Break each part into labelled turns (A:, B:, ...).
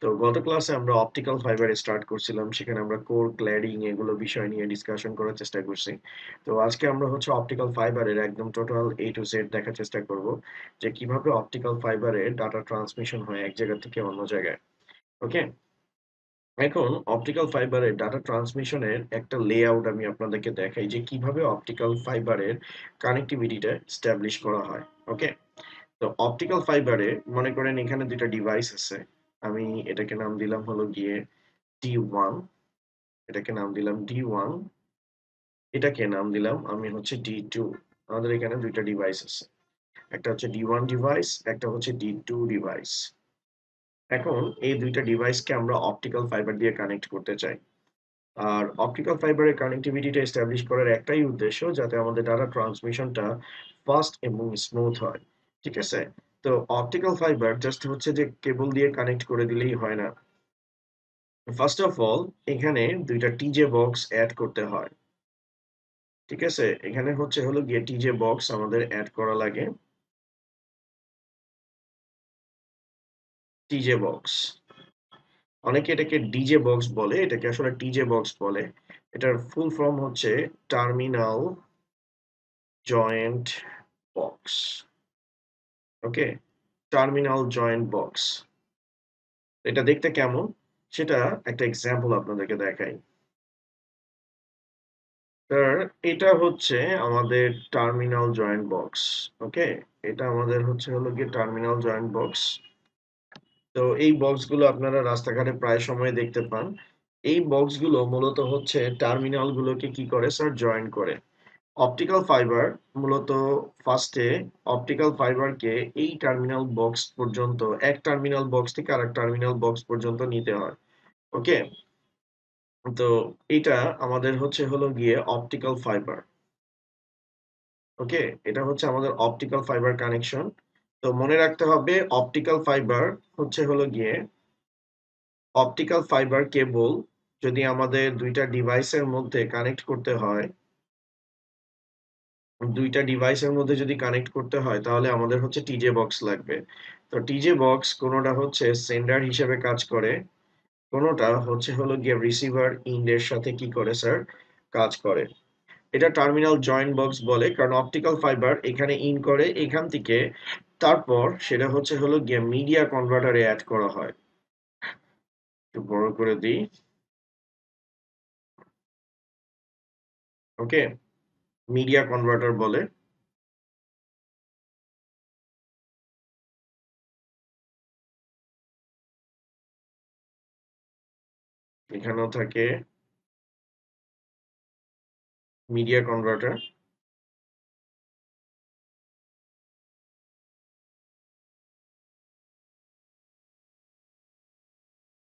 A: তো গত ক্লাসে আমরা অপটিক্যাল ফাইবার স্টার্ট করছিলাম, সেখানে আমরা কোর ক্ল্যাডিং এগুলো বিষয় নিয়ে ডিসকাশন করার চেষ্টা করছি। তো আজকে আমরা হচ্ছে অপটিক্যাল ফাইবারের একদম টোটাল এ টু জেড দেখার চেষ্টা করব যে কিভাবে অপটিক্যাল ফাইবারে ডাটা ট্রান্সমিশন হয় এক জায়গা থেকে অন্য জায়গায়। ওকে, এখন অপটিক্যাল ফাইবারের ডাটা ট্রান্সমিশনের একটা লেআউট আমি আপনাদেরকে দেখাই যে কিভাবে অপটিক্যাল ফাইবারের কানেক্টিভিটিটা স্ট্যাবলিশ করা হয়। ওকে, তো অপটিক্যাল ফাইবারে মনে করেন এখানে দুইটা ডিভাইস আছে। আমি এটাকে নাম দিলাম হলো গিয়ে D1, এটাকে নাম দিলাম D1, এটাকে নাম দিলাম আমি হচ্ছে D2। আমাদের এখানে দুইটা ডিভাইস আছে, একটা হচ্ছে D1 ডিভাইস, একটা হচ্ছে D2 ডিভাইস। এখন এই দুইটা ডিভাইসকে আমরা অপটিক্যাল ফাইবার দিয়ে কানেক্ট করতে চাই। আর অপটিক্যাল ফাইবারের কানেক্টিভিটিটা এস্টাবলিশ করার একটাই উদ্দেশ্য, যাতে আমাদের ডাটা ট্রান্সমিশনটা ফাস্ট এবং স্মুথ হয়। ঠিক আছে, তো অপটিক্যাল ফাইবার জাস্ট হচ্ছে যে কেবল দিয়ে কানেক্ট করে দিলেই হয় না। ফার্স্ট অফ অল এখানে দুইটা টিজে বক্স অ্যাড করতে হয়। ঠিক আছে, এখানে হচ্ছে হলো গিয়ে টিজে বক্স আমাদের অ্যাড করা লাগে। টিজে বক্স, অনেকে এটাকে ডিজে বক্স বলে, এটাকে আসলে টিজে বক্স বলে। এটার ফুল ফর্ম হচ্ছে টার্মিনাল জয়েন্ট বক্স। ওকে, টার্মিনাল জয়েন্ট বক্স। এটা দেখতে কেমন সেটা একটা এক্সাম্পল আপনাদেরকে দেখাই। স্যার, এটা হচ্ছে আমাদের টার্মিনাল জয়েন্ট বক্স। ওকে, এটা আমাদের হচ্ছে হলো গিয়ে টার্মিনাল জয়েন্ট বক্স। তো এই বক্সগুলো আপনারা রাস্তাঘাটে প্রায় সময় দেখতে পান। এই বক্সগুলো মূলত হচ্ছে টার্মিনাল গুলোকে কি করে স্যার, জয়েন করে। অপটিক্যাল ফাইবার মূলত ফার্স্টে অপটিক্যাল ফাইবারকে এই টার্মিনাল বক্স পর্যন্ত, এক টার্মিনাল বক্স থেকে আরেক টার্মিনাল বক্স পর্যন্ত নিতে হয়। ওকে, তো এটা আমাদের হচ্ছে হলো গিয়ে অপটিক্যাল ফাইবার। ওকে, এটা হচ্ছে আমাদের অপটিক্যাল ফাইবার কানেকশন। তো মনে রাখতে হবে অপটিক্যাল ফাইবার হচ্ছে হলো গিয়ে অপটিক্যাল ফাইবার কেবল যদি আমাদের দুইটা ডিভাইসের মধ্যে কানেক্ট করতে হয়, দুইটা ডিভাইসের মধ্যে যদি কানেক্ট করতে হয় তাহলে আমাদের হচ্ছে টিজে বক্স লাগবে। তো টিজে বক্স কোনোটা হচ্ছে সেন্ডার হিসেবে কাজ করে, কোনোটা হচ্ছে হলো গিয়ে রিসিভার ইন্ড এর সাথে কি করে স্যার, কাজ করে। এটা টার্মিনাল জয়েন্ট বক্স বলে, কারণ অপটিক্যাল ফাইবার এখানে ইন করে এখান থেকে, তারপর সেটা হচ্ছে হলো গিয়ে মিডিয়া কনভার্টারে অ্যাড করা হয়। একটু বড় করে দিই। ওকে, মিডিয়া কনভার্টার বলে। এখানেও থাকে মিডিয়া কনভার্টার।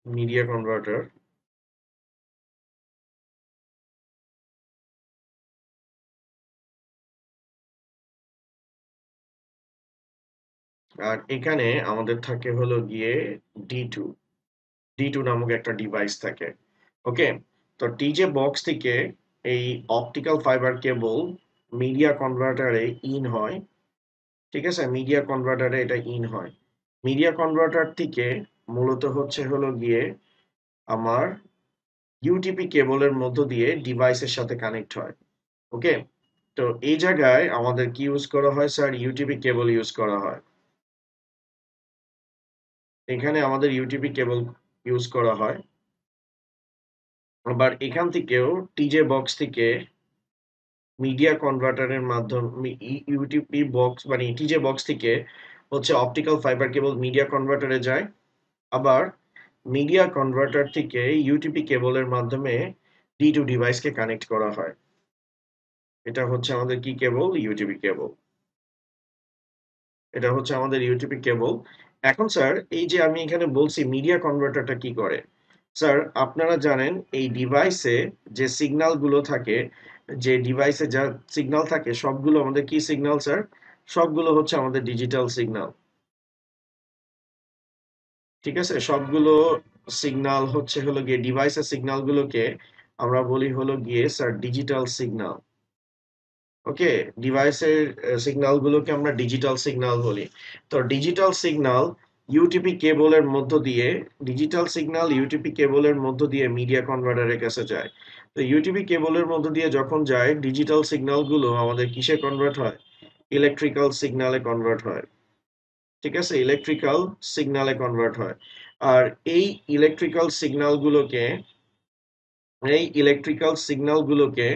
A: মিডিয়া কনভার্টার, আর এখানে আমাদের থাকে হলো গিয়ে D2, D2 নামক একটা ডিভাইস থাকে। ওকে, তো টিজে বক্স থেকে এই অপটিক্যাল ফাইবার কেবল মিডিয়া কনভার্টারে ইন হয়। ঠিক আছে, মিডিয়া কনভার্টারে এটা ইন হয়। মিডিয়া কনভার্টার থেকে মূলত হচ্ছে হলো গিয়ে আমার ইউটিপি কেবলের মধ্য দিয়ে ডিভাইসের সাথে কানেক্ট হয়। ওকে, তো এই জায়গায় আমাদের কি ইউজ করা হয় স্যার, ইউটিপি কেবল ইউজ করা হয়। এখানে আমাদের ইউটিপি কেবল ইউজ করা হয়। আবার এখান থেকেও টিজে বক্স থেকে মিডিয়া কনভার্টারের মাধ্যমে ইউটিপি বক্স মানে টিজে বক্স থেকে হচ্ছে অপটিক্যাল ফাইবার কেবল মিডিয়া কনভার্টারে যায়। আবার মিডিয়া কনভার্টার থেকে ইউটিপি কেবলের মাধ্যমে D2 ডিভাইসকে কানেক্ট করা হয়। এটা হচ্ছে আমাদের কি কেবল, ইউটিপি কেবল। এটা হচ্ছে আমাদের ইউটিপি কেবল। এখন স্যার, এই যে আমি এখানে বলছি মিডিয়া কনভার্টারটা কি করে, স্যার আপনারা জানেন এই ডিভাইসে যে সিগন্যাল গুলো থাকে, যে ডিভাইসে যা সিগন্যাল থাকে সবগুলো আমাদের কি সিগন্যাল স্যার, সবগুলো হচ্ছে আমাদের ডিজিটাল সিগন্যাল। ঠিক আছে, সবগুলো সিগন্যাল হচ্ছে হলো গিয়ে ডিভাইসের সিগন্যাল গুলোকে আমরা বলি হলো গিয়ে স্যার ডিজিটাল সিগন্যাল। ওকে, ডিভাইসের সিগন্যাল গুলোকে আমরা ডিজিটাল সিগন্যাল বলি। তো ডিজিটাল সিগন্যাল ইউটিপি কেবলের মধ্য দিয়ে ডিজিটাল সিগন্যাল ইউটিপি কেবলের মধ্য দিয়ে মিডিয়া কনভার্টারের কাছে যায়। তো ইউটিপি কেবলের মধ্য দিয়ে যখন যায় ডিজিটাল সিগন্যালগুলো আমাদের কিসে কনভার্ট হয়? ইলেকট্রিক্যাল সিগন্যালে কনভার্ট হয়। ঠিক আছে, ইলেকট্রিক্যাল সিগন্যালে কনভার্ট হয়। আর এই ইলেকট্রিক্যাল সিগন্যালগুলোকে এই ইলেকট্রিক্যাল সিগন্যালগুলোকে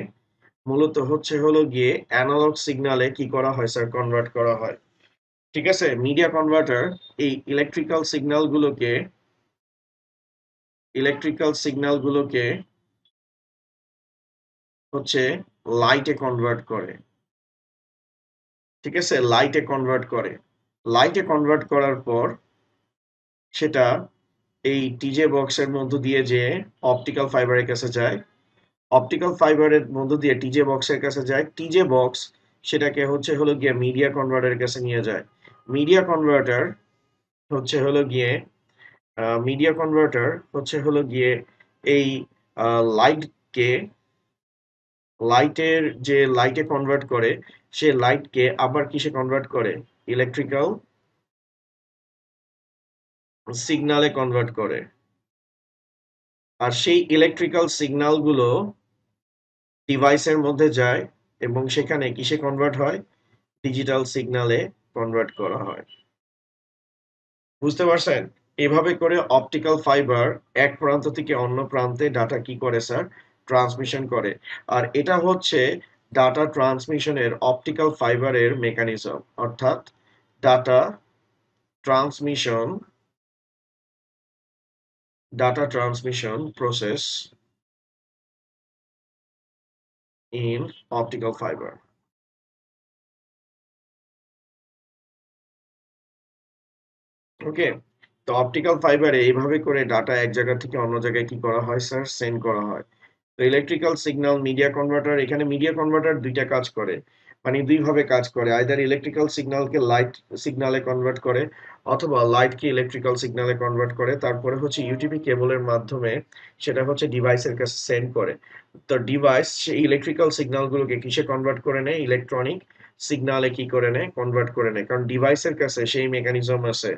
A: মূলত হলো গিয়ে অ্যানালগ সিগন্যালে কি করা হয় স্যার? কনভার্ট করা হয়। ঠিক আছে, মিডিয়া কনভার্টার এই ইলেকট্রিক্যাল সিগন্যালগুলোকে হচ্ছে লাইটে কনভার্ট করে। ঠিক আছে, লাইটে কনভার্ট করে। লাইটে কনভার্ট করার পর সেটা এই টিজে বক্সের মধ্য দিয়ে যে অপটিক্যাল ফাইবারের কাছে যায়, অপটিক্যাল ফাইবারের মধ্য দিয়ে টিজে বক্সের কাছে যায়, টিজে বক্স সেটাকে হলো গিয়ে মিডিয়া কনভার্টারের কাছে নিয়ে যায়। মিডিয়া কনভার্টার হলো গিয়ে মিডিয়া কনভার্টার হলো গিয়ে এই লাইটকে লাইটে কনভার্ট করে, সে লাইটকে আবার কিসে কনভার্ট করে? ইলেকট্রিক্যাল সিগন্যালে কনভার্ট করে। আর সেই ইলেকট্রিক্যাল সিগন্যালগুলো ডিভাইসের মধ্যে যায় এবং সেখানে কিসে কনভার্ট হয়? ডিজিটাল সিগন্যালে কনভার্ট করা হয়। বুঝতে পারছেন? এভাবে করে অপটিক্যাল ফাইবার এক প্রান্ত থেকে অন্য প্রান্তে ডাটা কি করে স্যার? ট্রান্সমিশন করে। আর এটা হচ্ছে ডাটা ট্রান্সমিশনের অপটিক্যাল ফাইবারের মেকানিজম, অর্থাৎ data transmission process in optical fibre. Okay, তো অপটিক্যাল ফাইবারে এইভাবে করে ডাটা এক জায়গা থেকে অন্য জায়গায় কি করা হয় স্যার? সেন্ড করা হয়। তো ইলেকট্রিক্যাল সিগন্যাল মিডিয়া কনভার্টার, এখানে মিডিয়া কনভার্টার দুইটা কাজ করে, মানে দুই ভাবে কাজ করে। আইদার ইলেকট্রিক্যাল সিগন্যালকে লাইট সিগন্যালে কনভার্ট করে অথবা লাইটকে ইলেকট্রিক্যাল সিগন্যালে কনভার্ট করে, তারপরে হচ্ছে ইউটিপি কেবলের মাধ্যমে সেটা হচ্ছে ডিভাইসের কাছে সেন্ড করে। তো ডিভাইস সেই ইলেকট্রিক্যাল সিগন্যালগুলোকে কিসে কনভার্ট করে নেয়? ইলেকট্রনিক সিগন্যালে কি করে নেয়? কনভার্ট করে নেয়, কারণ ডিভাইসের কাছে সেই মেকানিজম আছে।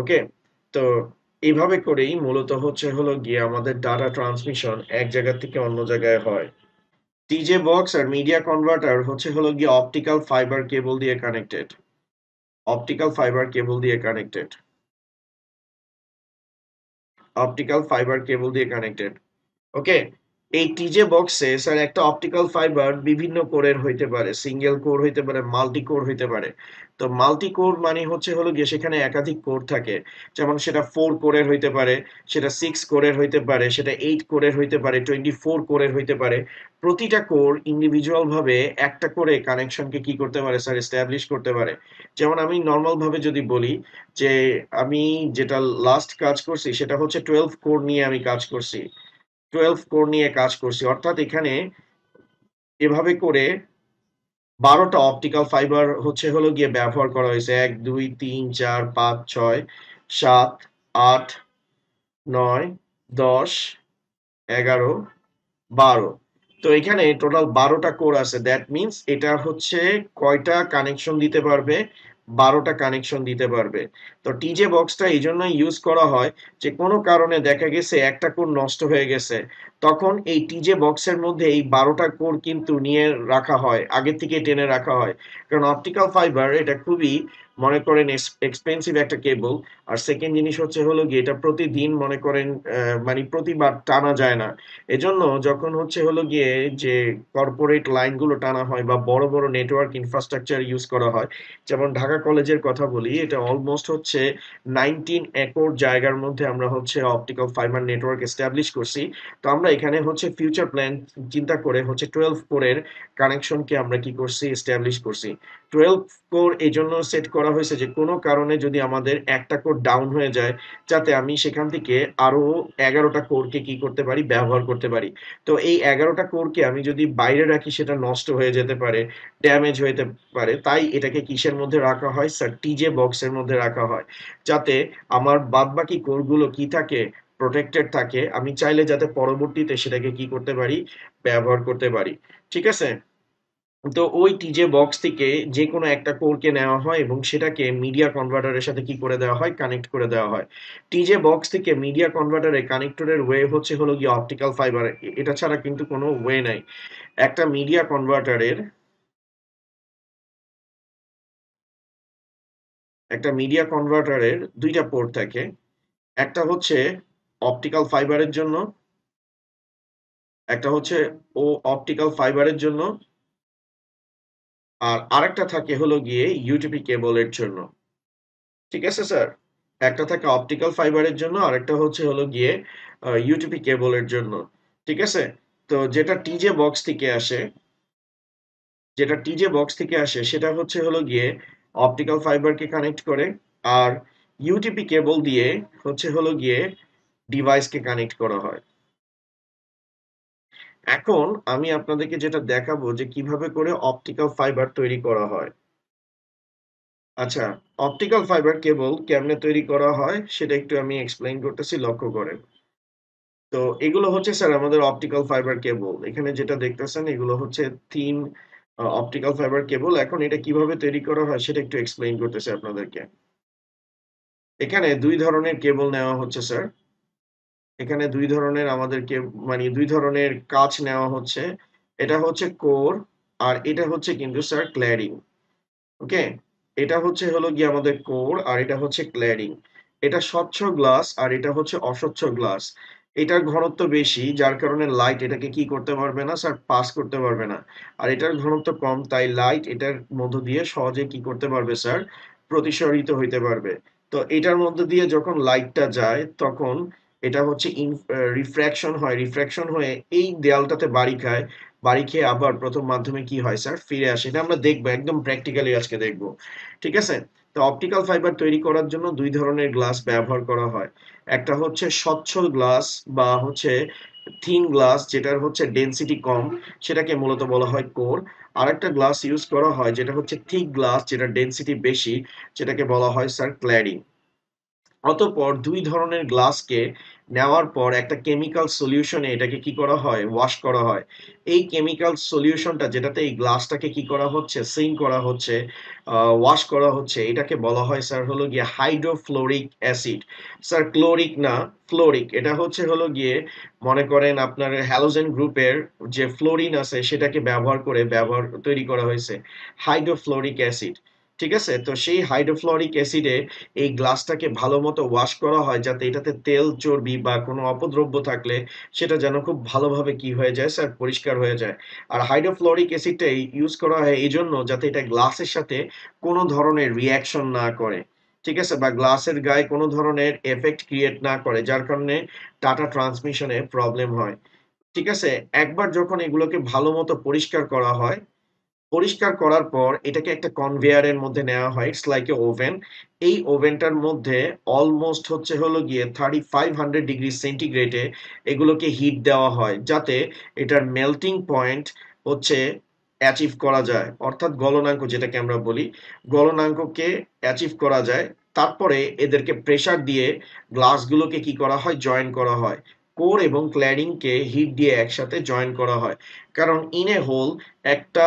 A: ওকে, তো এইভাবে করেই মূলত হলো গিয়ে আমাদের ডাটা ট্রান্সমিশন এক জায়গা থেকে অন্য জায়গায় হয়। টিজে বক্স আর মিডিয়া কনভার্টার হলো গিয়ে অপটিক্যাল ফাইবার কেবল দিয়ে কানেক্টেড। অপটিক্যাল ফাইবার কেবল দিয়ে কানেক্টেড। অপটিক্যাল ফাইবার কেবল দিয়ে কানেক্টেড। ওকে, এই টিজে বক্সে স্যার একটা অপটিক্যাল ফাইবার বিভিন্ন কোরের হইতে পারে, সিঙ্গেল কোর হইতে পারে, মাল্টি কোর হইতে পারে। তো মাল্টি কোর মানে হলো গিয়ে সেখানে একাধিক কোর থাকে, যেমন সেটা 4 কোরের হইতে পারে, সেটা 6 কোরের হইতে পারে, সেটা 8 কোরের হইতে পারে, 24 কোরের হইতে পারে। প্রতিটা কোর ইন্ডিভিজুয়াল ভাবে একটা করে কানেকশনকে কি করতে পারে স্যার? এস্টাবলিশ করতে পারে। যেমন আমি নর্মাল ভাবে যদি বলি যে আমি যেটা লাস্ট কাজ করছি সেটা হচ্ছে 12 কোর নিয়ে আমি কাজ করছি, 12 কোর নিয়ে কাজ করছি, অর্থাৎ এখানে এভাবে করে 12টা অপটিক্যাল ফাইবার হলো গিয়ে ব্যবহার করা হয়েছে। 1 2 3 4 5 6 7 8 9 10 11 12। তো এখানে টোটাল 12টা কোর আছে, দ্যাট মিনস এটা হচ্ছে কয়টা কানেকশন দিতে পারবে? 12টা কানেকশন দিতে পারবে। তো টিজে বক্সটা এই জন্যই ইউজ করা হয় যে কোনো কারণে দেখা গেছে একটা কোর নষ্ট হয়ে গেছে, তখন এই টিজে বক্সের মধ্যে এই 12টা কোর কিন্তু নিয়ে রাখা হয়, আগে থেকে টেনে রাখা হয়। কারণ অপটিক্যাল ফাইবার এটা খুবই, মনে করেন, এক্সপেন্সিভ একটা কেবল। আর সেকেন্ড জিনিস হলো গিয়ে এটা প্রতিদিন মনে করেন মানে প্রতিবার টানা যায় না। এজন্য যখন হলো গিয়ে যে কর্পোরেট লাইনগুলো টানা হয় বা বড় বড় নেটওয়ার্ক ইনফ্রাস্ট্রাকচার ইউজ করা হয়, যেমন ঢাকা কলেজের কথা বলি, এটা অলমোস্ট 19 একর জায়গার মধ্যে আমরা অপটিক্যাল ফাইবার নেটওয়ার্ক এস্টাবলিশ করছি। তো আমরা এখানে ফিউচার প্ল্যান চিন্তা করে 12 কোরের কানেকশনকে আমরা কি করছি? এস্টাবলিশ করছি। 12 কোর এই জন্য সেট করা হয়েছে যে কোনো কারণে যদি আমাদের একটা কোর ডাউন হয়ে যায়, যাতে আমি সেখান থেকে আরো 11টা কোরকে কি করতে পারি? ব্যবহার করতে পারি। তো এই 11টা কোরকে আমি যদি বাইরে রাখি সেটা নষ্ট হয়ে যেতে পারে, ড্যামেজ হতে পারে। তাই এটাকে কিসের মধ্যে রাখা হয় স্যার? টিজে বক্সের মধ্যে রাখা হয়, যাতে আমার বাদবাকি কোরগুলো কি থাকে? প্রোটেক্টেড থাকে। আমি চাইলে যাতে পরবর্তীতে সেটাকে কি করতে পারি? ব্যবহার করতে পারি। ঠিক আছে? তো ওই টিজে বক্স থেকে যে কোনো একটা কোরকে নেওয়া হয় এবং সেটাকে মিডিয়া কনভার্টারের সাথে কি করে দেওয়া হয়, কানেক্ট করে দেওয়া হয়। টিজে বক্স থেকে মিডিয়া কনভার্টারে কানেক্টরের ওয়ে হচ্ছে হলো গিয়ে অপটিক্যাল ফাইবার। এটা ছাড়া কিন্তু কোনো ওয়ে নাই। একটা মিডিয়া কনভার্টারের একটা মিডিয়া কনভার্টারের দুইটা পোর্ট থাকে। একটা হচ্ছে অপটিক্যাল ফাইবারের জন্য, একটা হচ্ছে অপটিক্যাল ফাইবারের জন্য, আর আরেকটা থাকে হলো গিয়ে ইউটিপি কেবলের জন্য। ঠিক আছে স্যার? একটা থাকে অপটিক্যাল ফাইবারের জন্য, আরেকটা হচ্ছে হলো গিয়ে ইউটিপি কেবলের জন্য। ঠিক আছে? তো যেটা টিজে বক্স থেকে আসে সেটা হচ্ছে হলো গিয়ে অপটিক্যাল ফাইবারকে কানেক্ট করে, আর ইউটিপি কেবল দিয়ে হচ্ছে হলো গিয়ে ডিভাইসকে কানেক্ট করা হয়। এখন আমি আপনাদেরকে যেটা দেখাবো যে কিভাবে করে অপটিক্যাল ফাইবার তৈরি করা হয়। আচ্ছা, অপটিক্যাল ফাইবার কেবল কেমনে তৈরি করা হয় সেটা একটু আমি এক্সপ্লেইন করতেছি, লক্ষ্য করেন। তো এগুলো হচ্ছে স্যার আমাদের অপটিক্যাল ফাইবার কেবল। এখানে যেটা দেখতেছেন এগুলো হচ্ছে থিন অপটিক্যাল ফাইবার কেবল। এখন এটা কিভাবে তৈরি করা হয় সেটা একটু এক্সপ্লেইন করতেছি আপনাদেরকে। এখানে দুই ধরনের কেবল নেওয়া হচ্ছে স্যার। এখানে দুই ধরনের আমাদেরকে মানে দুই ধরনের কাজ নেওয়া হচ্ছে। এটা হচ্ছে কোর, আর এটা হচ্ছে কিন্তু স্যার ক্ল্যাডিং। ওকে, এটা হচ্ছে হলো গিয়ে আমাদের কোর, আর এটা হচ্ছে ক্ল্যাডিং। এটা স্বচ্ছ গ্লাস আর এটা হচ্ছে অস্বচ্ছ গ্লাস। এটার ঘনত্ব বেশি যার কারণে লাইট এটাকে কি করতে পারবে না স্যার, পাস করতে পারবে না। আর এটার ঘনত্ব কম তাই লাইট এটার মধ্য দিয়ে সহজে কি করতে পারবে স্যার, প্রতিসরিত হইতে পারবে। তো এটার মধ্য দিয়ে যখন লাইটটা যায় তখন এটা হচ্ছে রিফ্র্যাকশন হয়, রিফ্র্যাকশন হয়ে এই দেয়ালটাতে বাড়ি খায়, বাড়ি খেয়ে আবার প্রথম মাধ্যমে কি হয় স্যার, ফিরে আসে। এটা আমরা দেখবো একদম প্র্যাকটিক্যালি আজকে দেখবো। ঠিক আছে? তো অপটিক্যাল ফাইবার তৈরি করার জন্য দুই ধরনের গ্লাস ব্যবহার করা হয়। একটা হচ্ছে স্বচ্ছ গ্লাস বা হচ্ছে থিন গ্লাস, যেটার হচ্ছে ডেনসিটি কম, সেটাকে মূলত বলা হয় কোর। আর একটা গ্লাস ইউজ করা হয় যেটা হচ্ছে থিক গ্লাস, যেটা ডেনসিটি বেশি, যেটাকে বলা হয় স্যার ক্ল্যাডিং। অতঃপর দুই ধরনের গ্লাসকে নেওয়ার পর একটা কেমিক্যাল সলিউশনে এটাকে কি করা হয়, ওয়াশ করা হয়। এই কেমিক্যাল সলিউশনটা যেটাতে এই গ্লাসটাকে কি করা হচ্ছে, সিং করা হচ্ছে, ওয়াশ করা হচ্ছে, এটাকে বলা হয় স্যার হলো গিয়ে হাইড্রোফ্লোরিক অ্যাসিড। স্যার ক্লোরিক না, ফ্লোরিক। এটা হচ্ছে হলো গিয়ে মনে করেন আপনার হ্যালোজেন গ্রুপের যে ফ্লোরিন আছে সেটাকে ব্যবহার করে তৈরি করা হয়েছে হাইড্রোফ্লোরিক অ্যাসিড। ঠিক আছে? তো সেই হাইড্রোফ্লোরিক অ্যাসিডে এই গ্লাসটাকে ভালো মতো ওয়াশ করা হয় যাতে এটাতে তেল, চর্বি বা কোনো অপদ্রব্য থাকলে সেটা যেন খুব ভালোভাবে কি হয়ে যায় স্যার, পরিষ্কার হয়ে যায়। আর হাইড্রোফ্লোরিক অ্যাসিডটা ইউজ করা হয় এই জন্য যাতে এটা গ্লাসের সাথে কোনো ধরনের রিয়াকশন না করে। ঠিক আছে? বা গ্লাসের গায়ে কোনো ধরনের এফেক্ট ক্রিয়েট না করে, যার কারণে ডাটা ট্রান্সমিশনে প্রবলেম হয়। ঠিক আছে? একবার যখন এগুলোকে ভালো মতো পরিষ্কার করা হয়, পরিষ্কার করার পর এটাকে একটা কনভেয়ারের মধ্যে নেওয়া হয়, ইটস লাইক এ ওভেন। এই ওভেনটার মধ্যে অলমোস্ট হচ্ছে হলো গিয়ে 3500 ডিগ্রি সেন্টিগ্রেডে এগুলোকে হিট দেওয়া হয় যাতে এটার মেল্টিং পয়েন্ট হচ্ছে অ্যাচিভ করা যায়, অর্থাৎ গলনাঙ্ক যেটাকে আমরা বলি, গলনাঙ্ককে অ্যাচিভ করা যায়। তারপরে এদেরকে প্রেসার দিয়ে গ্লাসগুলোকে কি করা হয়, জয়েন করা হয়। কোর এবং ক্ল্যাডিংকে হিট দিয়ে একসাথে জয়েন করা হয়। কারণ ইন এ হোল একটা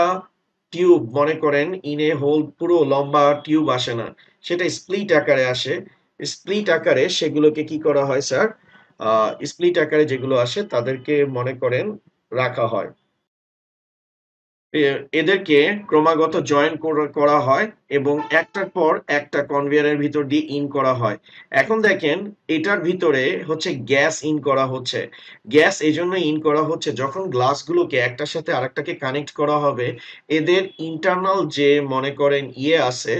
A: টিউব, মনে করেন ইন এ হোল পুরো লম্বা টিউব আসে না, সেটা স্প্লিট আকারে আসে। স্প্লিট আকারে সেগুলোকে কি করা হয় স্যার, স্প্লিট আকারে যেগুলো আসে তাদেরকে মনে করেন রাখা হয়। এদেরকে ক্রমাগত জয়েন করা হয় এবং একটার পর একটা কনভেয়ারের ভিতর দিয়ে ইন করা হয়। এখন দেখেন এটার ভিতরে হচ্ছে গ্যাস ইন করা হচ্ছে। গ্যাস এই জন্য ইন করা হচ্ছে যখন গ্লাসগুলোকে একটার সাথে আরেকটাকে কানেক্ট করা হবে, এদের ইন্টারনাল যে মনে করেন আছে,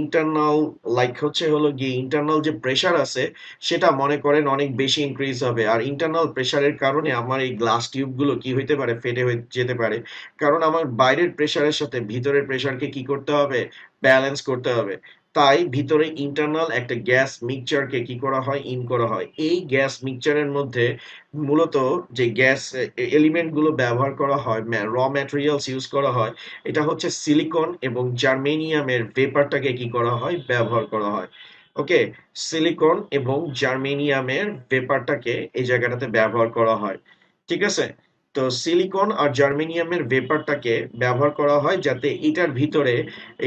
A: ইন্টারনাল লাইক হচ্ছে হলো গিয়ে ইন্টারনাল যে প্রেসার আছে সেটা মনে করেন অনেক বেশি ইনক্রিজ হবে। আর ইন্টারনাল প্রেসারের কারণে আমার এই গ্লাস টিউবগুলো কি হইতে পারে, ফেটে হয়ে যেতে পারে। কারণ আমার বাইরের প্রেসারের সাথে ভিতরের প্রেসারকে কি করতে হবে, ব্যালেন্স করতে হবে। তাই ভিতরে ইন্টারনাল একটা গ্যাস মিক্সচারকে কি করা হয়, ইন করা হয়। এই গ্যাস মিক্সচারের মধ্যে মূলত যে গ্যাস এলিমেন্ট গুলো ব্যবহার করা হয়, র ম্যাটেরিয়ালস ইউজ করা হয়, এটা হচ্ছে সিলিকন এবং জার্মেনিয়ামের ভেপারটাকে কি করা হয়, ব্যবহার করা হয়। ওকে, সিলিকন এবং জার্মেনিয়ামের ভেপারটাকে এই জায়গাটাতে ব্যবহার করা হয়। ঠিক আছে? তো সিলিকন আর জার্মেনিয়ামের ভেপারটাকে ব্যবহার করা হয় যাতে এটার ভিতরে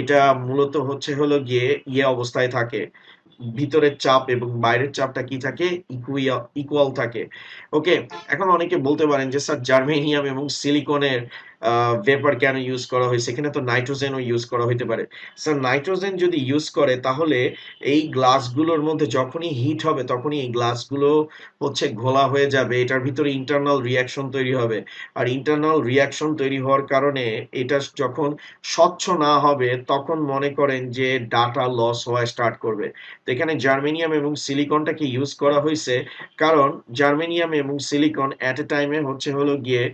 A: এটা মূলত হচ্ছে হলো গিয়ে অবস্থায় থাকে, ভিতরের চাপ এবং বাইরের চাপটা কি থাকে, ইকুয়াল থাকে। ওকে, এখন অনেকে বলতে পারেন যে স্যার জার্মেনিয়াম এবং সিলিকনের ভেপার কেন ইউজ করা হয়েছে, এখানে তো নাইট্রোজেনও ইউজ করা হইতে পারে। স্যার নাইট্রোজেন যদি ইউজ করে তাহলে এই গ্লাসগুলোর মধ্যে যখনই হিট হবে তখনই এই গ্লাসগুলো হচ্ছে ঘোলা হয়ে যাবে, এটার ভিতরে ইন্টারনাল রিয়াকশন তৈরি হবে। আর ইন্টারনাল রিয়াকশন তৈরি হওয়ার কারণে এটা যখন স্বচ্ছ না হবে তখন মনে করেন যে ডাটা লস হওয়া স্টার্ট করবে। তো এখানে জার্মেনিয়াম এবং সিলিকনটাকে ইউজ করা হয়েছে কারণ জার্মেনিয়াম এবং সিলিকন এট এ টাইমে হচ্ছে হলো গিয়ে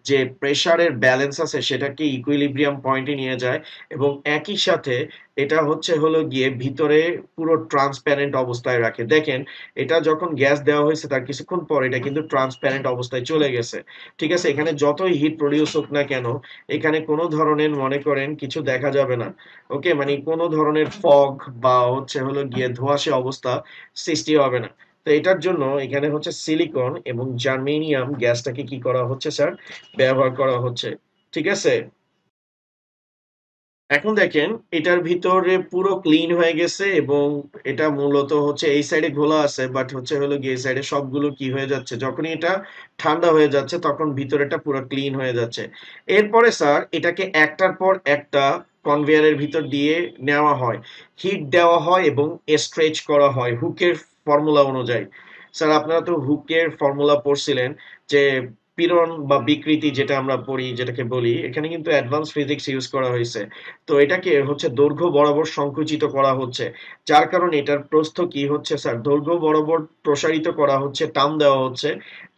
A: যে প্রেসারের ব্যালেন্স আছে সেটাকে ইকুইলিব্রিয়াম পয়েন্টে নিয়ে যায়, এবং একই সাথে এটা হচ্ছে হলো গিয়ে ভিতরে পুরো ট্রান্সপ্যারেন্ট অবস্থায় রাখে। দেখেন, এটা যখন গ্যাস দেওয়া হয়েছে তার কিছুক্ষণ পর এটা কিন্তু ট্রান্সপ্যারেন্ট অবস্থায় চলে গেছে। ঠিক আছে, এখানে যতই হিট প্রডিউস হোক না কেন এখানে কোনো ধরনের মনে করেন কিছু দেখা যাবে না। ওকে, মানে কোনো ধরনের ফগ বা হচ্ছে হলো গিয়ে ধোঁয়াশে অবস্থা সৃষ্টি হবে না। তো এটার জন্য এখানে হচ্ছে সিলিকন এবং জার্মেনিয়াম গ্যাসটাকে কি করা হচ্ছে স্যার, ব্যবহার করা হচ্ছে। ঠিক আছে, এখন দেখেন এটার ভিতরে পুরো ক্লিন হয়ে গেছে এবং এটা মূলত হচ্ছে এই সাইডে ঘোলা আছে, বাট হচ্ছে হলো গিয়ে এই সাইডে সবগুলো কি হয়ে যাচ্ছে, যখনই এটা ঠান্ডা হয়ে যাচ্ছে তখন ভিতরেটা পুরো ক্লিন হয়ে যাচ্ছে। এরপরে স্যার এটাকে একটার পর একটা কনভেয়ারের ভিতর দিয়ে নেওয়া হয়, হিট দেওয়া হয় এবং স্ট্রেচ করা হয় হুকের ফর্মুলা অনুযায়ী। স্যার আপনারা তো হুকের ফর্মুলা পড়ছিলেন যে পীড়ন বা বিকৃতি যেটা আমরা পড়ি, যেটাকে বলি, এখানে কিন্তু অ্যাডভান্স ফিজিক্স ইউজ করা হয়েছে। তো এটাকে হচ্ছে দৈর্ঘ্য বরাবর সংকুচিত করা হচ্ছে, যার কারণে এটার প্রস্থ কি হচ্ছে স্যার, দৈর্ঘ্য বরাবর প্রসারিত করা হচ্ছে, টান দেওয়া হচ্ছে,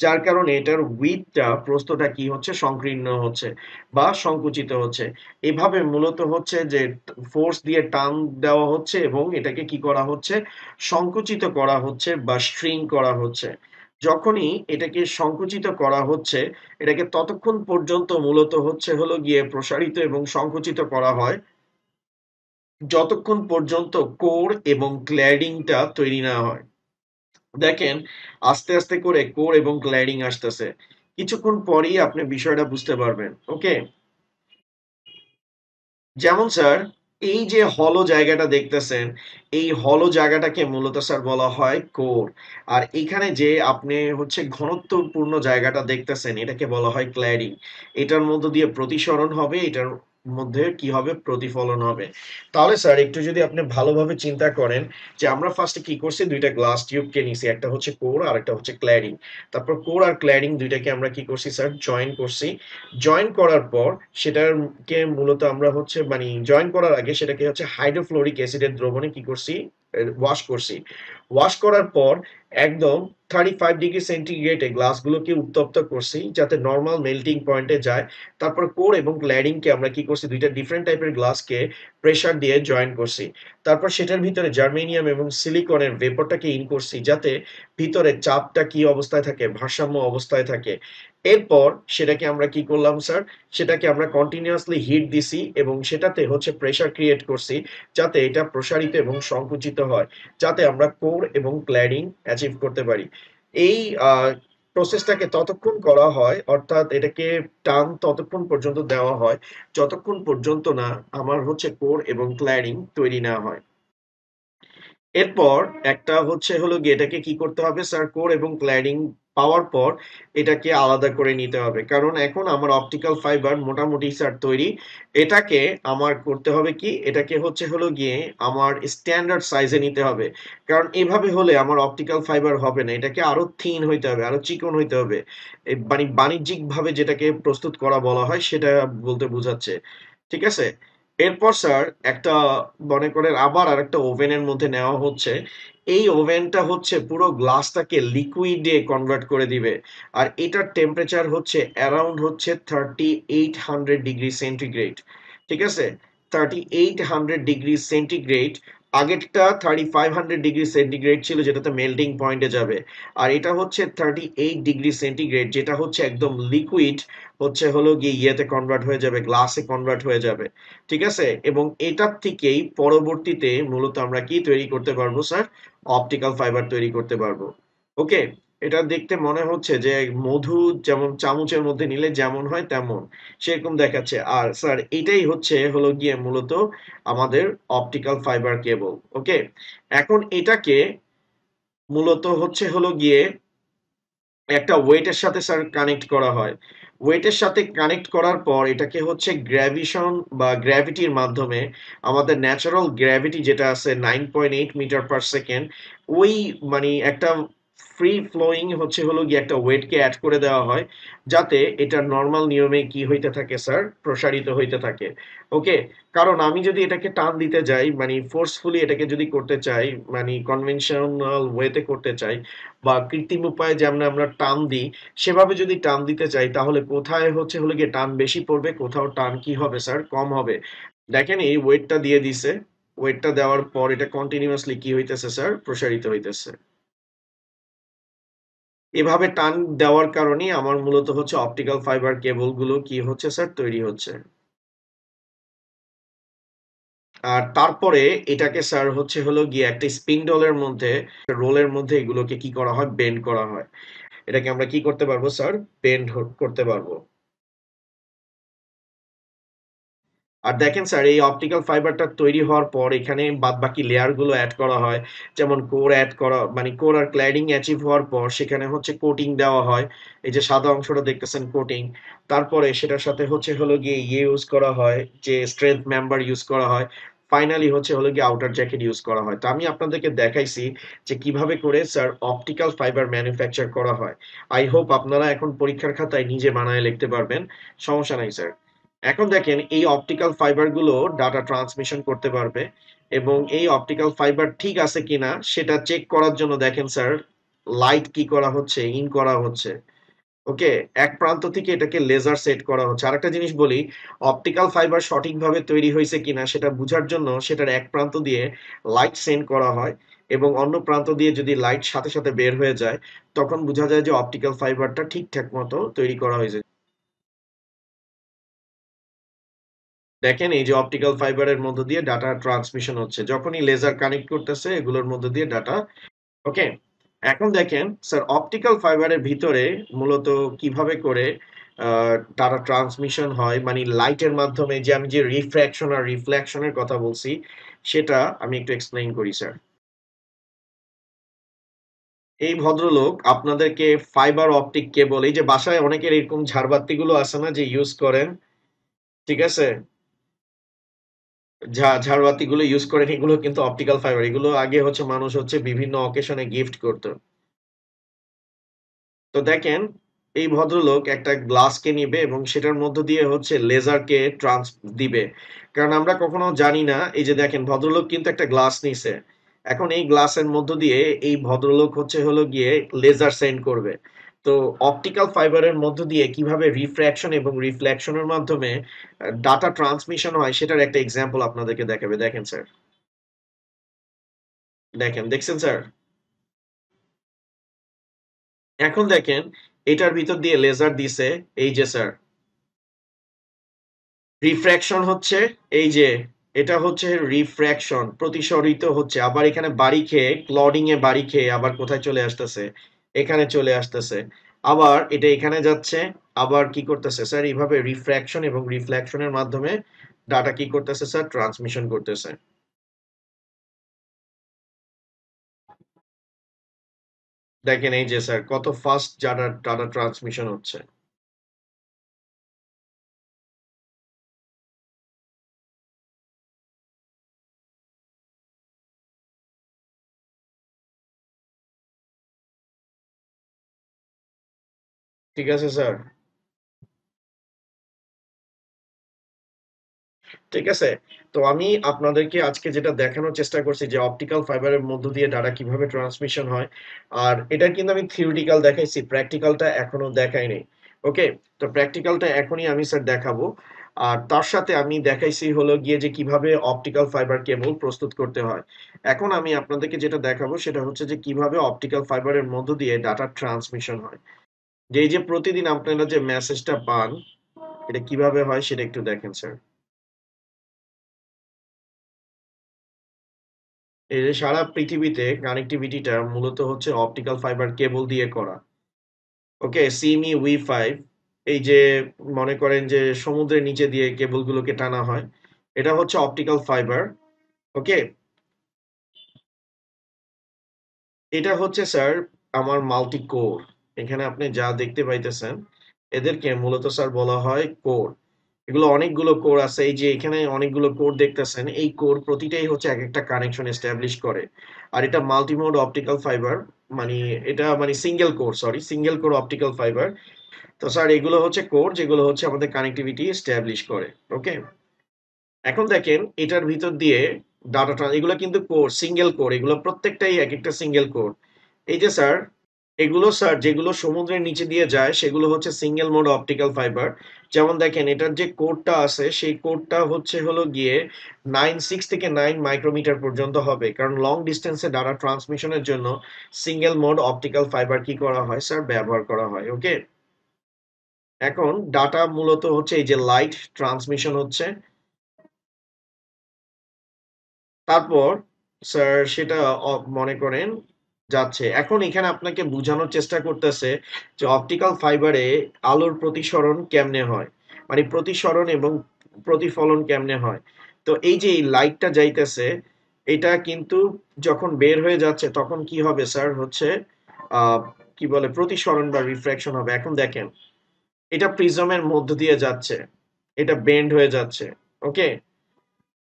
A: যার কারণে এটার উইথটা প্রস্থটা কি হচ্ছে, সংকীর্ণ হচ্ছে বা সংকুচিত হচ্ছে। এভাবে মূলত হচ্ছে যে ফোর্স দিয়ে টান দেওয়া হচ্ছে এবং এটাকে কি করা হচ্ছে, সংকুচিত করা হচ্ছে বা স্ট্রিং করা হচ্ছে। যখনই এটাকে সংকুচিত করা হচ্ছে এটাকে ততক্ষণ পর্যন্ত মূলত হচ্ছে হলো গিয়ে প্রসারিত এবং সংকুচিত করা হয় যতক্ষণ পর্যন্ত কোর এবং ক্ল্যাডিংটা তৈরি না হয়। দেখেন, আস্তে আস্তে করে কোর এবং ক্ল্যাডিং আসতেছে, কিছুক্ষণ পরেই আপনি বিষয়টা বুঝতে পারবেন। ওকে, যেমন স্যার এই যে হলো জায়গাটা দেখতেছেন, এই হলো জায়গাটাকে মূলত স্যার বলা হয় কোর। আর এখানে যে আপনি হচ্ছে ঘনত্বপূর্ণ জায়গাটা দেখতেছেন এটাকে বলা হয় ক্ল্যাডিং। এটার মধ্য দিয়ে প্রতিসরণ হবে, এটার মধ্যে কি হবে, প্রতিফলন হবে। তাহলে স্যার একটু যদি আপনি ভালোভাবে চিন্তা করেন যে আমরা ফার্স্টে কি করছি, দুইটা গ্লাস টিউবকে নিছি, একটা হচ্ছে কোর আর একটা হচ্ছে ক্ল্যাডিং। তারপর কোর আর ক্ল্যাডিং দুইটাকে আমরা কি করছি স্যার, জয়েন করছি। জয়েন করার পর সেটাকে মূলত আমরা হচ্ছে মানে জয়েন করার আগে সেটাকে হচ্ছে হাইড্রোফ্লোরিক অ্যাসিডের দ্রবণে কি করছি, ওয়াশ করছি। ওয়াশ করার পর একদম 35 ডিগ্রি সেন্টিগ্রেডে গ্লাসগুলোকে উত্তপ্ত করছি যাতে নর্মাল মেল্টিং পয়েন্টে যায়। তারপর কোর এবং ক্ল্যাডিংকে আমরা কি করছি, দুইটা ডিফারেন্ট টাইপের গ্লাসকে প্রেসার দিয়ে জয়েন করছি। তারপর সেটার ভিতরে জার্মেনিয়াম এবং সিলিকনের ভেপরটাকে ইন করছি যাতে ভিতরে চাপটা কি অবস্থায় থাকে, ভারসাম্য অবস্থায় থাকে। এরপর সেটাকে আমরা কি করলাম স্যার, সেটাকে আমরা কন্টিনিউয়াসলি হিট দিছি এবং সেটাতে হচ্ছে প্রেসার ক্রিয়েট করছি যাতে এটা প্রসারিত এবং সংকুচিত হয়, যাতে আমরা কোর এবং ক্ল্যাডিং অ্যাচিভ করতে পারি। এই প্রসেসটাকে ততক্ষণ করা হয়, অর্থাৎ এটাকে টান ততক্ষণ পর্যন্ত দেওয়া হয় যতক্ষণ পর্যন্ত না আমার হচ্ছে কোর এবং ক্ল্যাডিং তৈরি না হয়। এরপর একটা হচ্ছে হলো গিয়ে এটাকে কি করতে হবে স্যার, কোর এবং ক্ল্যাডিং পাওয়ার পর এটাকে আলাদা করে নিতে হবে, কারণ এখন আমার অপটিক্যাল ফাইবার মোটামুটি স্যার তৈরি। এটাকে আমার করতে হবে কি, এটাকে হচ্ছে হলো গিয়ে আমার স্ট্যান্ডার্ড সাইজে নিতে হবে, কারণ এভাবে হলে আমার অপটিক্যাল ফাইবার হবে না, এটাকে আরো থিন হইতে হবে, আরো চিকন হইতে হবে। মানে বাণিজ্যিক ভাবে যেটাকে প্রস্তুত করা বলা হয় সেটা বলতে বোঝাচ্ছে। ঠিক আছে, এরপর স্যার একটা মনে করেন আবার আরেকটা ওভেনের মধ্যে নেওয়া হচ্ছে। এই ওভেনটা হচ্ছে পুরো গ্লাসটাকে লিকুইডে কনভার্ট করে দিবে। আর এটার টেম্পারেচার হচ্ছে অ্যারাউন্ড হচ্ছে 3800 ডিগ্রি সেন্টিগ্রেড। ঠিক আছে, 3800 ডিগ্রি সেন্টিগ্রেড। আগেরটা 3500 ডিগ্রি সেন্টিগ্রেড ছিল যেটাতে মেল্টিং পয়েন্টে যাবে। আর এটা হচ্ছে 38 ডিগ্রি সেন্টিগ্রেড যেটা হচ্ছে একদম লিকুইড, হচ্ছে হলো গিয়ে ইয়েতে কনভার্ট হয়ে যাবে, গ্লাসে কনভার্ট হয়ে যাবে। ঠিক আছে, এবং এটার থেকেই পরবর্তীতে মূলত আমরা কি তৈরি করতে পারবো স্যার, অপটিক্যাল ফাইবার তৈরি করতে পারবো। ওকে, এটা দেখতে মনে হচ্ছে যে মধু যেমন চামচের মধ্যে নিলে যেমন হয় তেমন সেরকম দেখাচ্ছে। আর স্যার এটাই হলো গিয়ে মূলত আমাদের অপটিক্যাল ফাইবার কেবল। ওকে, এখন এটাকে মূলত হলো গিয়ে একটা ওয়েটের সাথে স্যার কানেক্ট করা হয়। ওয়েটের সাথে কানেক্ট করার পর এটাকে গ্র্যাভিশন বা গ্র্যাভিটির মাধ্যমে আমাদের ন্যাচারাল গ্র্যাভিটি যেটা আছে 9.8 মিটার পার সেকেন্ড, ওই মানে একটা ফ্রি ফ্লোয়িং হলো গিয়ে একটা ওয়েটকে অ্যাড করে দেওয়া হয়, যাতে এটা নর্মাল নিয়মে কি হইতে থাকে স্যার, প্রসারিত হইতে থাকে। ওকে, কারণ আমি যদি এটাকে টান দিতে যাই মানে ফোর্সফুলি এটাকে যদি করতে চাই, মানে কনভেনশনাল ওয়েতে করতে চাই বা কৃত্রিম উপায়ে যেমন আমরা টান দিই, সেভাবে যদি টান দিতে চাই তাহলে কোথায় হলো গিয়ে টান বেশি পড়বে, কোথাও টান কি হবে স্যার, কম হবে। দেখেন এই ওয়েটটা দিয়ে দিছে, ওয়েটটা দেওয়ার পর এটা কন্টিনিউয়াসলি কি হইতেছে স্যার, প্রসারিত হইতেছে। এভাবে টান দেওয়ার কারণেই আমার মূলত অপটিক্যাল ফাইবার কেবল গুলো কি হচ্ছে স্যার, তৈরি হচ্ছে। আর তারপরে এটাকে স্যার হলো গিয়ে একটা স্পিন্ডলের মধ্যে, রোলের মধ্যে এগুলোকে কি করা হয়, বেন্ড করা হয়। এটাকে আমরা কি করতে পারবো স্যার, বেন্ড করতে পারবো। আর দেখেন স্যার এই অপটিক্যাল ফাইবারটা তৈরি হওয়ার পর এখানে বাদবাকি লেয়ার গুলো অ্যাড করা হয়। যেমন কোর অ্যাড করা, মানে কোর আর ক্ল্যাডিং অ্যাচিভ হওয়ার পর সেখানে কোটিং দেওয়া হয়। এই যে সাদা অংশটা দেখতেছেন কোটিং। তারপরে সেটার সাথে হলো গিয়ে ইউজ করা হয়, যে স্ট্রেংথ মেম্বার ইউজ করা হয়। ফাইনালি হলো গিয়ে আউটার জ্যাকেট ইউজ করা হয়। তো আমি আপনাদেরকে দেখাইছি যে কিভাবে করে স্যার অপটিক্যাল ফাইবার ম্যানুফ্যাকচার করা হয়। আই হোপ আপনারা এখন পরীক্ষার খাতায় নিজে বানায় লিখতে পারবেন, সমস্যা নাই স্যার। এখন দেখেন এই অপটিক্যাল ফাইবার গুলো ডাটা ট্রান্সমিশন করতে পারবে, এবং এই অপটিক্যাল ফাইবার ঠিক আছে কিনা সেটা চেক করার জন্য দেখেন স্যার লাইট কি করা হচ্ছে, ইন করা হচ্ছে। ওকে, এক প্রান্ত থেকে এটাকে লেজার সেট করা হচ্ছে। আরেকটা জিনিস বলি, অপটিক্যাল ফাইবার সঠিকভাবে তৈরি হয়েছে কিনা সেটা বোঝার জন্য সেটার এক প্রান্ত দিয়ে লাইট সেন্ড করা হয়, এবং অন্য প্রান্ত দিয়ে যদি লাইট সাথে সাথে বের হয়ে যায় তখন বোঝা যায় যে অপটিক্যাল ফাইবারটা ঠিকঠাক মতো তৈরি করা হয়েছে। দেখেন এই যে অপটিক্যাল ফাইবারের মধ্য দিয়ে ডাটা ট্রান্সমিশন হচ্ছে, যখনই লেজার কানেক্ট করতেছে এগুলোর মধ্য দিয়ে ডাটা। ওকে, এখন দেখেন স্যার অপটিক্যাল ফাইবারের ভিতরে মূলত কিভাবে করে ডাটা ট্রান্সমিশন হয়, মানে লাইটের মাধ্যমে, যে আমি যে রিফ্র্যাকশন আর রিফ্লেকশনের কথা বলছি সেটা আমি একটু এক্সপ্লেইন করি স্যার। এই ভদ্রলোক আপনাদেরকে ফাইবার অপটিক কেবল, এই যে বাসায় অনেকের এরকম ঝাড়বাতি গুলো আছে না যে ইউজ করেন, ঠিক আছে, ঝাড়বাতি গুলো ইউজ করেন, এগুলো কিন্তু অপটিক্যাল ফাইবার। এগুলো আগে মানুষ বিভিন্ন অকেশনে গিফট করতো। তো দেখেন এই ভদ্রলোক একটা গ্লাসকে নিবে এবং সেটার মধ্য দিয়ে লেজারকে ট্রান্স দিবে। কারণ আমরা কখনো জানি না, এই যে দেখেন ভদ্রলোক কিন্তু একটা গ্লাস নিছে, এখন এই গ্লাসের মধ্য দিয়ে এই ভদ্রলোক হলো গিয়ে লেজার সেন্ড করবে। তো অপটিক্যাল ফাইবারের মধ্য দিয়ে কিভাবে রিফ্র্যাকশন এবং রিফ্লেকশনের মাধ্যমে ডাটা ট্রান্সমিশন হয় সেটার একটা এক্সাম্পল আপনাদেরকে দেখাবে। দেখেন স্যার, দেখেন, দেখছেন স্যার? এখন দেখেন এটার ভিতর দিয়ে লেজার দিছে, এই যে স্যার রিফ্র্যাকশন হচ্ছে, এই যে এটা রিফ্র্যাকশন, প্রতিসরিত হচ্ছে, আবার এখানে বাড়ি খেয়ে ক্লডিং এ বাড়ি খেয়ে আবার কোথায় চলে আসতেছে, এখানে চলে আসতেছে, আবার এটা এখানে যাচ্ছে, আবার কি করতেছে স্যার, এইভাবে রিফ্র্যাকশন এবং রিফ্লেকশনের মাধ্যমে ডাটা কি করতেছে স্যার, ট্রান্সমিশন করতেছে। দেখেন এই যে স্যার কত ফাস্ট ডাটা ডাটা ট্রান্সমিশন হচ্ছে। ঠিক আছে স্যার, ঠিক আছে। তো আমি আপনাদেরকে আজকে যেটা দেখানোর চেষ্টা করছি যে অপটিক্যাল ফাইবারের মধ্য দিয়ে ডাটা কিভাবে ট্রান্সমিশন হয়, আর এটা কিন্তু আমি থিওরিটিক্যাল দেখাইছি, প্র্যাকটিক্যালটা এখনো দেখাইনি। ওকে, তো প্র্যাকটিক্যালটা এখনই আমি স্যার দেখাবো। আর তার সাথে আমি দেখাইছি হলো গিয়ে যে কিভাবে অপটিক্যাল ফাইবার কেবল প্রস্তুত করতে হয়। এখন আমি আপনাদেরকে যেটা দেখাবো সেটা হচ্ছে যে কিভাবে অপটিক্যাল ফাইবারের মধ্য দিয়ে ডাটা ট্রান্সমিশন হয়। যে এই যে প্রতিদিন আপনারা যে মেসেজটা পান, এটা কিভাবে হয় সেটা একটু দেখেন স্যার। এই যে সারা পৃথিবীতে কানেক্টিভিটিটা মূলত হচ্ছে অপটিক্যাল ফাইবার কেবল দিয়ে করা। ওকে, সিমি উই 5, এই যে মনে করেন যে সমুদ্রের নিচে দিয়ে কেবলগুলোকে টানা হয়, এটা হচ্ছে অপটিক্যাল ফাইবার। ওকে, এটা হচ্ছে স্যার আমার মাল্টি কোর। এখানে আপনি যা দেখতে পাইতেছেন এদেরকে মূলত স্যার বলা হয় কোর। এগুলো অনেকগুলো কোর আছে, এই যে এখানে অনেকগুলো কোর দেখতেছেন, এই কোর প্রতিটাই হচ্ছে এক একটা কানেকশন এস্টাবলিশ করে। আর এটা মাল্টিমোড অপটিক্যাল ফাইবার, মানে এটা মানে সিঙ্গেল কোর অপটিক্যাল ফাইবার। তো স্যার এগুলো হচ্ছে কোর যেগুলো হচ্ছে আমাদের কানেক্টিভিটি এস্টাবলিশ করে। ওকে, এখন দেখেন এটার ভিতর দিয়ে ডাটা, এগুলো কিন্তু কোর, সিঙ্গেল কোর, এগুলো প্রত্যেকটাই এক একটা সিঙ্গেল কোর। এই যে স্যার, এগুলো স্যার যেগুলো সমুদ্রের নিচে দিয়ে যায় সেগুলো হচ্ছে সিঙ্গেল মোড অপটিক্যাল ফাইবার। যেমন দেখেন এটার যে কোডটা আছে সেই কোডটা হচ্ছে হলো গিয়ে 6 থেকে 9 মাইক্রোমিটার পর্যন্ত হবে, কারণ লং ডিস্টেন্সে ডাটা ট্রান্সমিশনের জন্য সিঙ্গেল মোড অপটিক্যাল ফাইবার কি করা হয় স্যার, ব্যবহার করা হয়। ওকে, এখন ডাটা মূলত হচ্ছে এই যে লাইট ট্রান্সমিশন হচ্ছে, তারপর স্যার সেটা মনে করেন যাচ্ছে। এখন এখানে আপনাকে বোঝানোর চেষ্টা করতেছে যে অপটিক্যাল ফাইবারে আলোর প্রতিসরণ কেমনে হয়, মানে প্রতিসরণ এবং প্রতিফলন কেমনে হয়। তো এই যে এই লাইটটা যাইতেছে, এটা কিন্তু যখন বের হয়ে যাচ্ছে তখন কি হবে স্যার, হচ্ছে আহ কি বলে প্রতিসরণ বা রিফ্রাকশন হবে। এখন দেখেন এটা প্রিজমের মধ্য দিয়ে যাচ্ছে, এটা বেন্ড হয়ে যাচ্ছে। ওকে,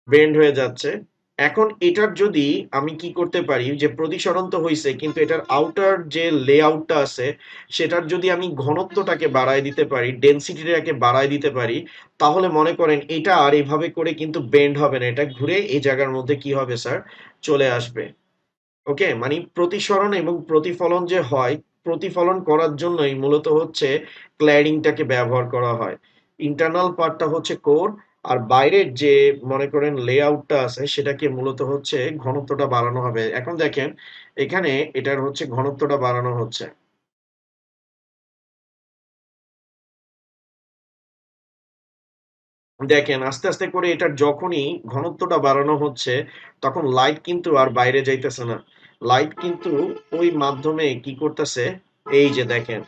A: বেন্ড হয়ে যাচ্ছে। এখন এটার যদি আমি কি করতে পারি, যে প্রতিসরণ তো হইছে কিন্তু এটার আউটার যে লেআউটটা আছে সেটার যদি আমি ঘনত্বটাকে বাড়ায় দিতে পারি, ডেনসিটিটাকে বাড়ায় দিতে পারি, তাহলে মনে করেন এটা আর এভাবে করে কিন্তু বেন্ড হবে না, এটা ঘুরে এই জায়গার মধ্যে কি হবে স্যার, চলে আসবে। ওকে, মানে প্রতিসরণ এবং প্রতিফলন যে হয়, প্রতিফলন করার জন্যই মূলত হচ্ছে ক্ল্যাডিংটাকে ব্যবহার করা হয়। ইন্টারনাল পার্টটা হচ্ছে কোর, আর বাইরের যে মনে করেন লেআউটটা আছে সেটাকে মূলত হচ্ছে ঘনত্বটা বাড়ানো হবে। এখন দেখেন এখানে এটার হচ্ছে ঘনত্বটা বাড়ানো হচ্ছে। দেখেন আস্তে আস্তে করে এটার যখনই ঘনত্বটা বাড়ানো হচ্ছে তখন লাইট কিন্তু আর বাইরে যাইতেছে না, লাইট কিন্তু ওই মাধ্যমে কি করতেছে, এই যে দেখেন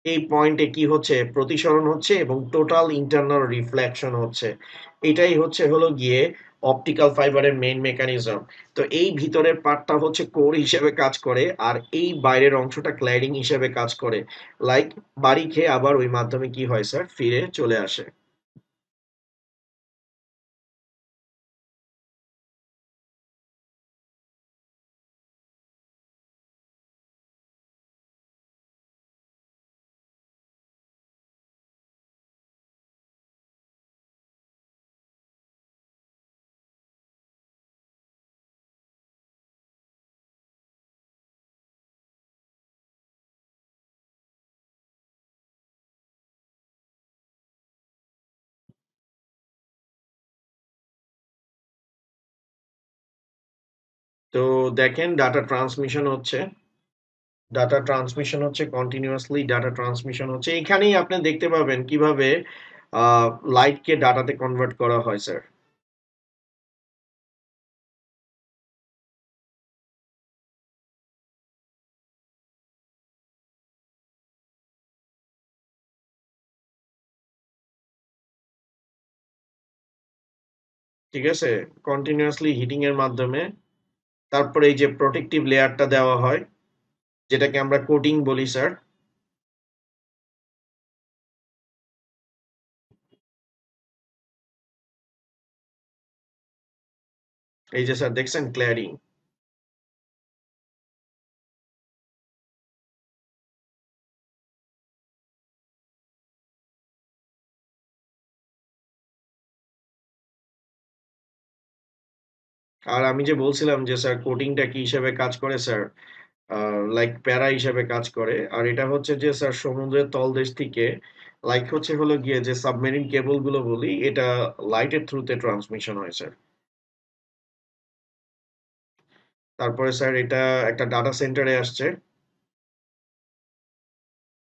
A: এই পয়েন্টে কি হচ্ছে, প্রতিসরণ হচ্ছে এবং টোটাল ইন্টারনাল রিফ্লেকশন হচ্ছে। এটাই হচ্ছে হলো গিয়ে অপটিক্যাল ফাইবারের মেইন মেকানিজম। তো এই ভিতরের পার্টটা হচ্ছে কোর হিসেবে কাজ করে আর এই বাইরের অংশটা ক্ল্যাডিং হিসেবে কাজ করে। লাইক বাড়ি খেয়ে আবার ওই মাধ্যমে কি হয় স্যার, ফিরে চলে আসে। তো দেখেন ডাটা ট্রান্সমিশন হচ্ছে, ডাটা ট্রান্সমিশন হচ্ছে কন্টিনিউয়াসলি, ডাটা ট্রান্সমিশন হচ্ছে, এখানেই আপনি দেখতে পাবেন কিভাবে লাইটকে ডাটাতে কনভার্ট করা হয় স্যার। ঠিক আছে, কন্টিনিউয়াসলি হিটিং এর মাধ্যমে। তারপরে এই যে প্রোটেক্টিভ লেয়ারটা দেওয়া হয় যেটাকে আমরা কোটিং বলি স্যার। এই যে স্যার দেখছেন ক্ল্যারিং। আর আমি যে বলছিলাম যে স্যার কোটিংটা কি হিসেবে কাজ করে স্যার, লাইক প্যারা হিসেবে কাজ করে। আর এটা হচ্ছে যে স্যার সমুদ্রের তলদেশ থেকে লাইক হচ্ছে হলো গিয়ে যে সাবমেরিন কেবল গুলো বলি, এটা লাইটের থ্রুতে ট্রান্সমিশন হয় স্যার। তারপরে স্যার এটা একটা ডাটা সেন্টারে আসছে,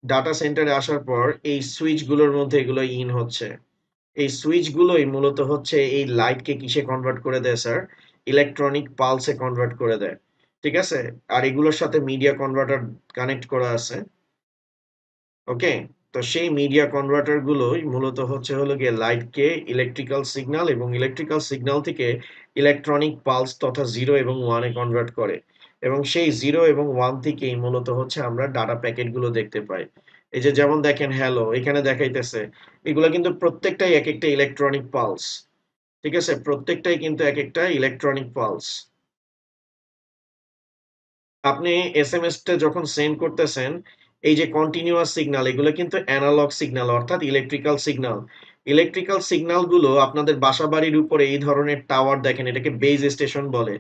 A: ডাটা সেন্টারে আসার পর এই সুইচ গুলোর মধ্যে এগুলো ইন হচ্ছে। এই সুইচ গুলোই মূলত হচ্ছে এই লাইটকে কিসে কনভার্ট করে দেয় স্যার, ইলেকট্রনিক পালসে কনভার্ট করে দেয়, ঠিক আছে? আর এগুলোর সাথে মিডিয়া কনভার্টার কানেক্ট করা আছে, ওকে? তো সেই মিডিয়া কনভার্টার গুলোই মূলত হচ্ছে হলো গিয়ে লাইটকে ইলেকট্রিক্যাল সিগন্যাল এবং ইলেকট্রিক্যাল সিগন্যাল থেকে ইলেকট্রনিক পালস তথা 0 এবং 1 এ কনভার্ট করে। এবং সেই 0 এবং 1 থেকেই মূলত হচ্ছে আমরা ডাটা প্যাকেট গুলো দেখতে পাই। এই যে যেমন দেখেন হ্যালো এখানে দেখাইতেছে, এগুলো কিন্তু প্রত্যেকটাই এক একটা ইলেকট্রনিক পালস, ঠিক আছে? প্রত্যেকটাই কিন্তু এক একটা ইলেকট্রনিক পালস। আপনি এসএমএস টা যখন সেন্ড করতেছেন, এই যে কন্টিনিউয়াস সিগন্যাল এগুলো কিন্তু অ্যানালগ সিগন্যাল অর্থাৎ ইলেকট্রিক্যাল সিগন্যাল। ইলেকট্রিক্যাল সিগন্যাল গুলো আপনাদের বাসাবাড়ির উপরে এই ধরনের টাওয়ার দেখেন, এটাকে বেজ স্টেশন বলে।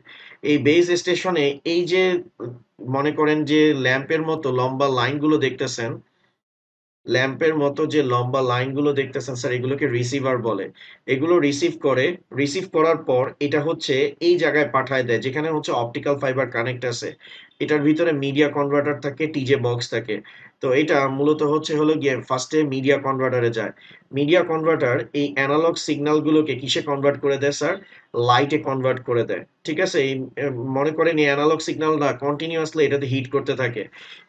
A: এই বেজ স্টেশনে এই যে মনে করেন যে ল্যাম্পের মতো লম্বা লাইন গুলো দেখতেছেন, ল্যাম্পের মতো যে লম্বা লাইনগুলো দেখতেছেন স্যার, এগুলোকে রিসিভার বলে। এগুলো রিসিভ করে, রিসিভ করার পর এটা হচ্ছে এই জায়গায় পাঠায় দেয় যেখানে হচ্ছে অপটিক্যাল ফাইবার কানেক্ট আছে। এটার ভিতরে মিডিয়া কনভার্টার থাকে, টিজে বক্স থাকে। তো এটা মূলত হচ্ছে হলো গিয়ে ফার্স্টে মিডিয়া কনভার্টারে যায়। মিডিয়া কনভার্টার এই অ্যানালগ সিগন্যাল গুলোকে কিসে কনভার্ট করে দেয় স্যার? লাইটে কনভার্ট করে দেয়, ঠিক আছে? এই মনে করেন এই অ্যানালগ সিগন্যালটা কন্টিনিউয়াসলি এটাতে হিট করতে থাকে।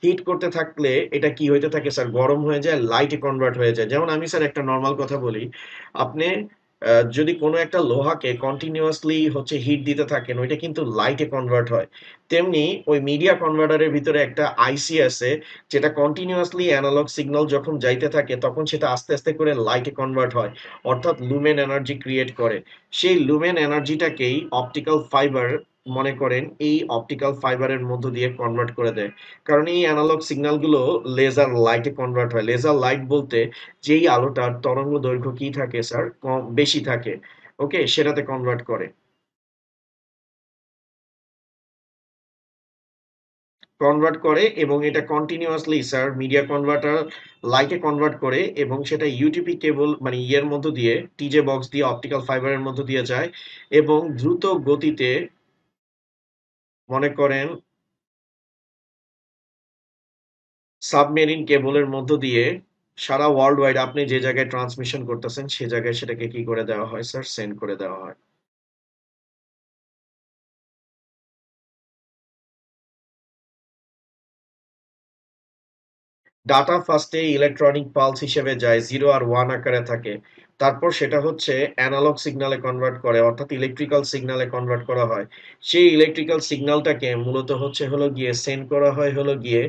A: হিট করতে থাকলে এটা কি হইতে থাকে স্যার? গরম হয়ে যায়, লাইটে কনভার্ট হয়ে যায়। যেমন আমি স্যার একটা নরমাল কথা বলি, আপনি যদি কোনো একটা লোহাকে কন্টিনিউয়াসলি হচ্ছে হিট দিতে থাকেন, ওইটা কিন্তু লাইটে কনভার্ট হয়। তেমনি ওই মিডিয়া কনভার্টারের ভিতরে একটা আইসি আছে, যেটা কন্টিনিউয়াসলি অ্যানালগ সিগন্যাল যখন যাইতে থাকে তখন সেটা আস্তে আস্তে করে লাইটে কনভার্ট হয়, অর্থাৎ লুমেন এনার্জি ক্রিয়েট করে। সেই লুমেন এনার্জিটাকেই অপটিক্যাল ফাইবার মনে করেন এই অপটিক্যাল ফাইবারের মধ্য দিয়ে কনভার্ট করে দেয়। কারণ এই অ্যানালগ সিগন্যালগুলো লেজার লাইটে কনভার্ট হয়। লেজার লাইট বলতে যেই আলোটার তরঙ্গ দৈর্ঘ্য কি থাকে স্যার? কম বেশি থাকে, ওকে? সেটাতে কনভার্ট করে। কনভার্ট করে এবং এটা কন্টিনিউয়াসলি স্যার মিডিয়া কনভার্টার লাইটে কনভার্ট করে এবং সেটা ইউটিপি কেবল মানে ইয়ের মধ্য দিয়ে টিজে বক্স দিয়ে অপটিক্যাল ফাইবারের মধ্য দিয়ে যায় এবং দ্রুত গতিতে মনে করেন সাবমেরিন কেবলের মধ্য দিয়ে সারা ওয়ার্ল্ড ওয়াইড আপনি যে জায়গায় ট্রান্সমিশন করতেছেন সে জায়গায় সেটাকে কি করে দেওয়া হয় স্যার? সেন্ড করে দেওয়া হয়। ডাটা ফার্স্টে ইলেকট্রনিক পালস হিসেবে যায়, 0 আর 1 আকারে থাকে। তারপর সেটা হচ্ছে অ্যানালগ সিগন্যালে কনভার্ট করে অর্থাৎ ইলেকট্রিক্যাল সিগন্যালে কনভার্ট করা হয়। সেই ইলেকট্রিক্যাল সিগন্যালটাকে মূলত হচ্ছে হলো গিয়ে সেন্ড করা হয় হলো গিয়ে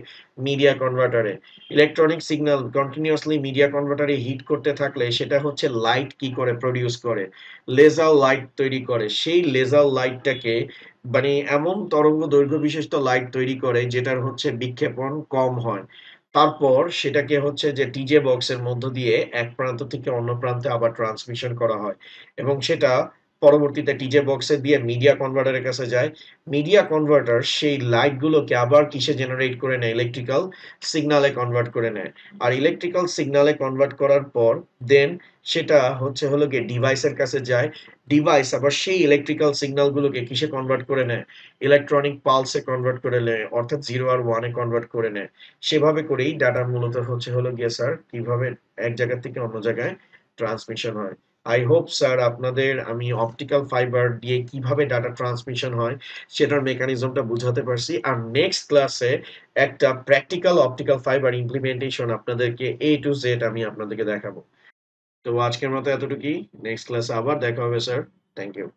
A: মিডিয়া কনভার্টারে। ইলেকট্রনিক সিগন্যাল কন্টিনিউয়াসলি মিডিয়া কনভার্টারে হিট করতে থাকলে সেটা হচ্ছে লাইট কি করে প্রডিউস করে? লেজার লাইট তৈরি করে। সেই লেজার লাইটটাকে মানে এমন তরঙ্গ দৈর্ঘ্য বিশিষ্ট লাইট তৈরি করে যেটার হচ্ছে বিক্ষেপণ কম হয়। তারপর সেটাকে হচ্ছে যে টিজে বক্সের মধ্য দিয়ে এক প্রান্ত থেকে অন্য প্রান্তে আবার ট্রান্সমিশন করা হয় এবং সেটা পরবর্তীতে টিজে বক্সে দিয়ে মিডিয়া কনভার্টারের কাছে যায়। মিডিয়া কনভার্টার সেই লাইট গুলোকে আবার কিসে জেনারেট করে নেয়? ইলেকট্রিক্যাল সিগনালে কনভার্ট করে নেয়। আর ইলেকট্রিক্যাল সিগনালে কনভার্ট করার পর দেন সেটা হচ্ছে হলো গিয়ে ডিভাইসের কাছে যায়। ডিভাইস আবার সেই ইলেকট্রিক্যাল সিগন্যাল গুলোকে কিসে কনভার্ট করে নেয়? ইলেকট্রনিক পালসে কনভার্ট করে নেয়, অর্থাৎ 0 আর 1 এ কনভার্ট করে নেয়। সেভাবে করেই ডাটা মূলত হচ্ছে হলো গিয়ে স্যার কিভাবে এক জায়গা থেকে অন্য জায়গায় ট্রান্সমিশন হয়। আই হোপ স্যার আপনাদের আমি অপটিক্যাল ফাইবার দিয়ে কিভাবে ডাটা ট্রান্সমিশন হয় সেটার মেকানিজমটা বুঝাতে পারছি। আর নেক্সট ক্লাসে একটা প্র্যাকটিক্যাল অপটিক্যাল ফাইবার ইমপ্লিমেন্টেশন আপনাদেরকে এ টু জেড আমি আপনাদেরকে দেখাবো। তো আজকের মতো এতটুকুই। নেক্সট ক্লাসে আবার দেখা হবে স্যার। Thank you.